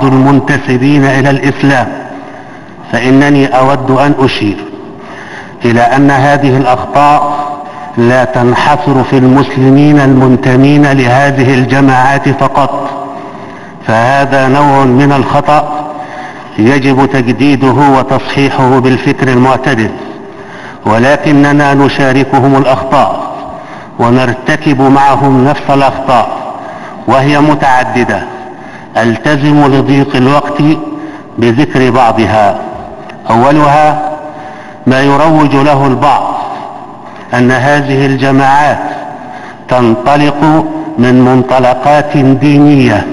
المنتسبين إلى الإسلام، فإنني أود أن أشير إلى أن هذه الأخطاء لا تنحصر في المسلمين المنتمين لهذه الجماعات فقط، فهذا نوع من الخطأ يجب تجديده وتصحيحه بالفكر المعتدل، ولكننا نشاركهم الأخطاء ونرتكب معهم نفس الأخطاء وهي متعددة. ألتزم لضيق الوقت بذكر بعضها. أولها ما يروج له البعض أن هذه الجماعات تنطلق من منطلقات دينية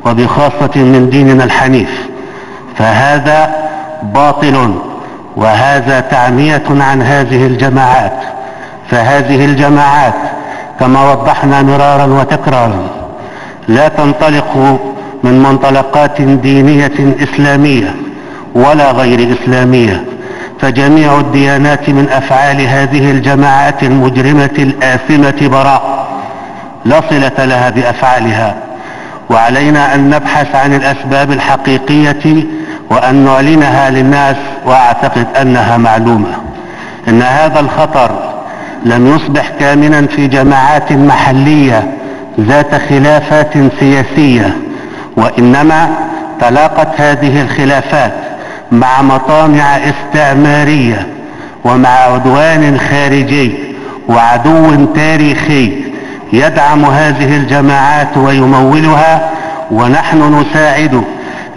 وبخاصة من ديننا الحنيف، فهذا باطل، وهذا تعمية عن هذه الجماعات. فهذه الجماعات كما وضحنا مرارا وتكرارا لا تنطلق من منطلقات دينية إسلامية ولا غير إسلامية، فجميع الديانات من أفعال هذه الجماعات المجرمة الآثمة براء لا صلة لها بأفعالها، وعلينا أن نبحث عن الأسباب الحقيقية وأن نعلنها للناس، وأعتقد أنها معلومة. إن هذا الخطر لم يصبح كامنا في جماعات محلية ذات خلافات سياسية، وإنما تلاقت هذه الخلافات مع مطامع استعمارية ومع عدوان خارجي وعدو تاريخي يدعم هذه الجماعات ويمولها، ونحن نساعد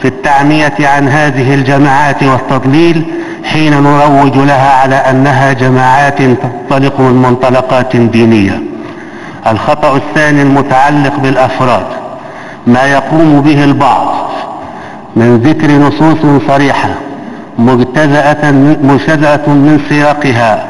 في التعمية عن هذه الجماعات والتضليل حين نروج لها على أنها جماعات تنطلق من منطلقات دينية. الخطأ الثاني المتعلق بالأفراد، ما يقوم به البعض من ذكر نصوص صريحة مجتزأة من سياقها